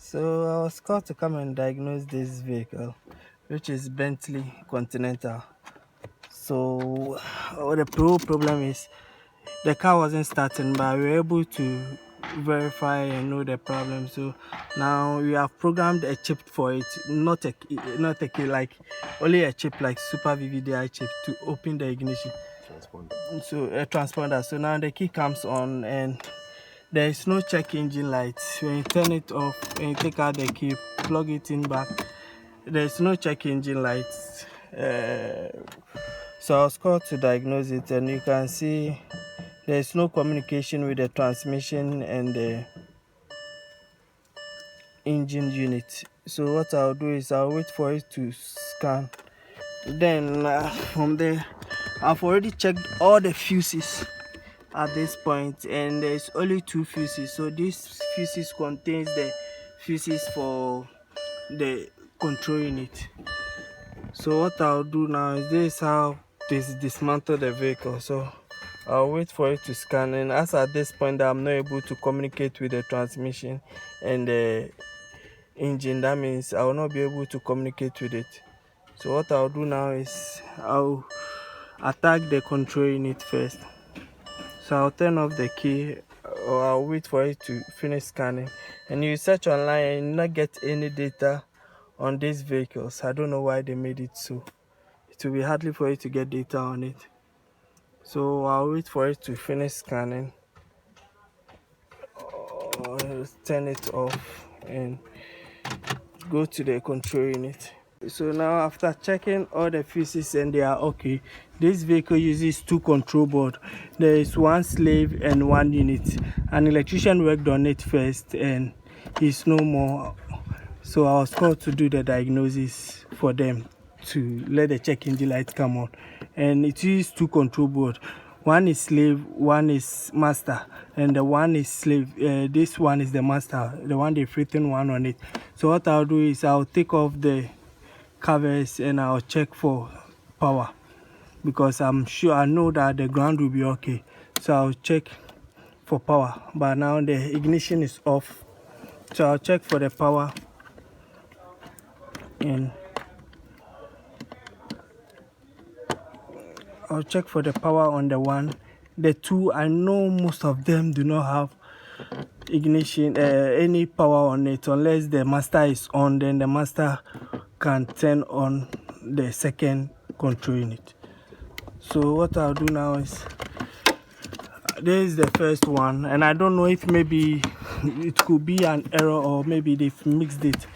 So I was called to come and diagnose this vehicle, which is Bentley Continental. So the problem is the car wasn't starting, but we were able to verify and know the problem. So now we have programmed a chip for it, not a key, like only a chip like Super VVDI chip to open the ignition. Transponder. So a transponder. So now the key comes on and there is no check engine light. When you turn it off and you take out the key, plug it in back, there is no check engine light. So I was called to diagnose it, and you can see there is no communication with the transmission and the engine unit. So what I'll do is I'll wait for it to scan. Then from there, I've already checked all the fuses at this point, and there's only 2 fuses. So this fuses contains the fuses for the control unit. So what I'll do now is this is how this dismantle the vehicle. So I'll wait for it to scan, and as at this point I'm not able to communicate with the transmission and the engine, that means I will not be able to communicate with it. So what I'll do now is I'll attack the control unit first. So I'll turn off the key, or I'll wait for it to finish scanning. And you search online and not get any data on these vehicles. I don't know why they made it so. It will be hardly for you to get data on it. So I'll wait for it to finish scanning, turn it off and go to the control unit. So now after checking all the fuses and they are okay, this vehicle uses 2 control board. There is 1 slave and 1 unit. An electrician worked on it first and he's no more. So I was called to do the diagnosis for them to let the check engine light come on. And it uses 2 control board. 1 is slave, 1 is master, and the 1 is slave. This one is the master, the one they've written 1 on it. So what I'll do is I'll take off the covers and I'll check for power, because I'm sure I know that the ground will be okay. So I'll check for power, but now the ignition is off. So I'll check for the power, and I'll check for the power on the 1. The 2, I know most of them do not have ignition, any power on it, unless the master is on. Then the master can turn on the second control unit. So what I'll do now is this is the first one, and I don't know if maybe it could be an error or maybe they've mixed it.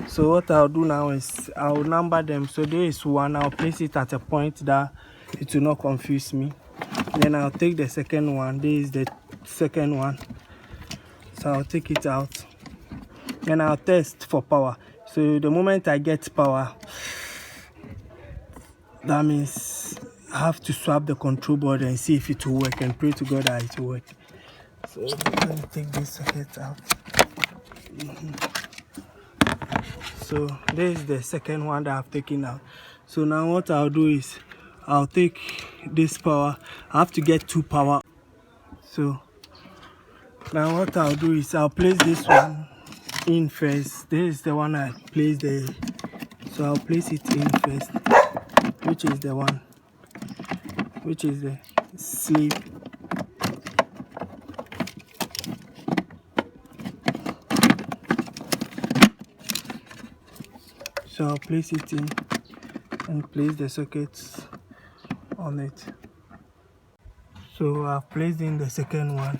So what I'll do now is I'll number them. So there is 1, I'll place it at a point that it will not confuse me. Then I'll take the second one. This is the second one, so I'll take it out and I'll test for power. So the moment I get power, that means I have to swap the control board and see if it will work, and pray to God that it will work. So let me take this socket out. So this is the second one that I've taken out. So now what I'll do is I'll take this power. I have to get 2 power. So now what I'll do is I'll place this one in first. This is the one I placed there. So I'll place it in first, which is the one, which is the sleeve. So I'll place it in and place the sockets on it. So I've placed in the second one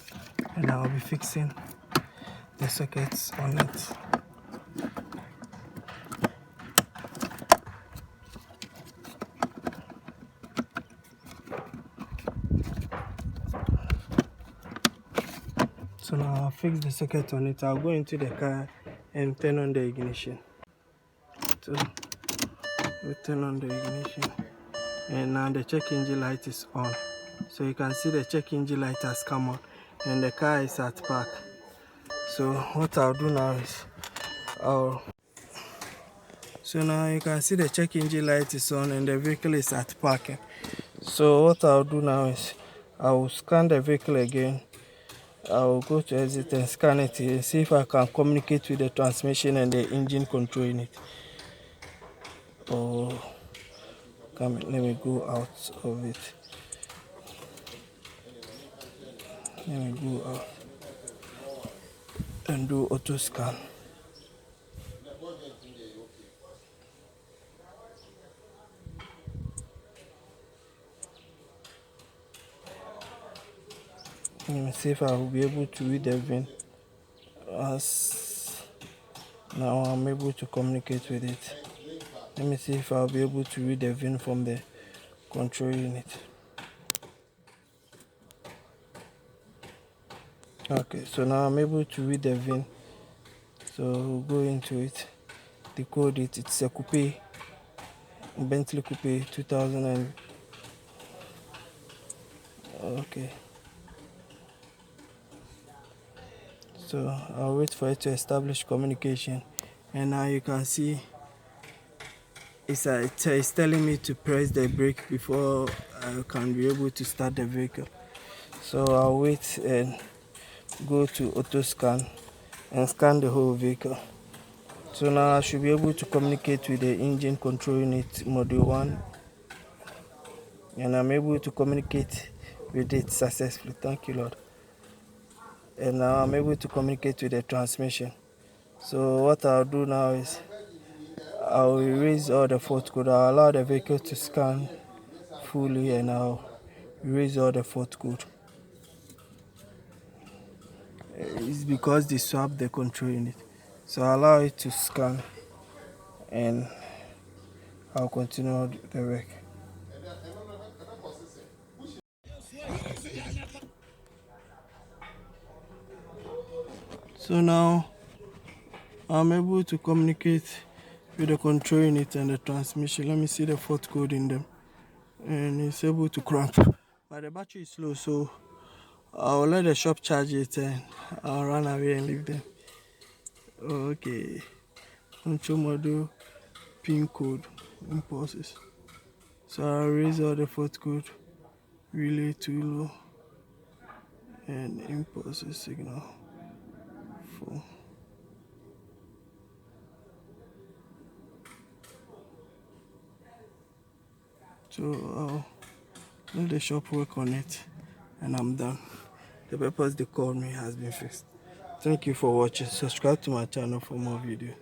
and I'll be fixing the sockets on it. So now I'll fix the socket on it. I'll go into the car and turn on the ignition. So we'll turn on the ignition, and now the check engine light is on. So you can see the check engine light has come on and the car is at park. So what I'll do now is so now you can see the check engine light is on and the vehicle is at parking. So what I'll do now is I will scan the vehicle again I will go to exit and scan it and see if I can communicate with the transmission and the engine control unit. Oh, let me go out of it. Let me go out and do auto scan. Let me see if I will be able to read the VIN. As now I'm able to communicate with it. Let me see if I'll be able to read the VIN from the control unit. Okay, so now I'm able to read the VIN. So we'll go into it. Decode it. It's a coupe, Bentley coupe 2000 and okay. So I'll wait for it to establish communication, and now you can see it's telling me to press the brake before I can be able to start the vehicle. So I'll wait and go to auto scan and scan the whole vehicle. So now I should be able to communicate with the engine control unit module 1, and I'm able to communicate with it successfully. Thank you, Lord. And now I'm able to communicate with the transmission. So what I'll do now is I'll erase all the fault code. I'll allow the vehicle to scan fully, and I'll erase all the fault code. It's because they swapped the control unit. So I'll allow it to scan and I'll continue the work. So now I'm able to communicate with the control unit and the transmission. Let me see the fault code in them. And it's able to crank. But the battery is slow, so I'll let the shop charge it and I'll run away and leave them. Okay. Control module, pin code, impulses. So I'll raise all the fault code, relay too low, and impulses signal 4. So I'll let the shop work on it and I'm done. The purpose they called me has been fixed. Thank you for watching. Subscribe to my channel for more videos.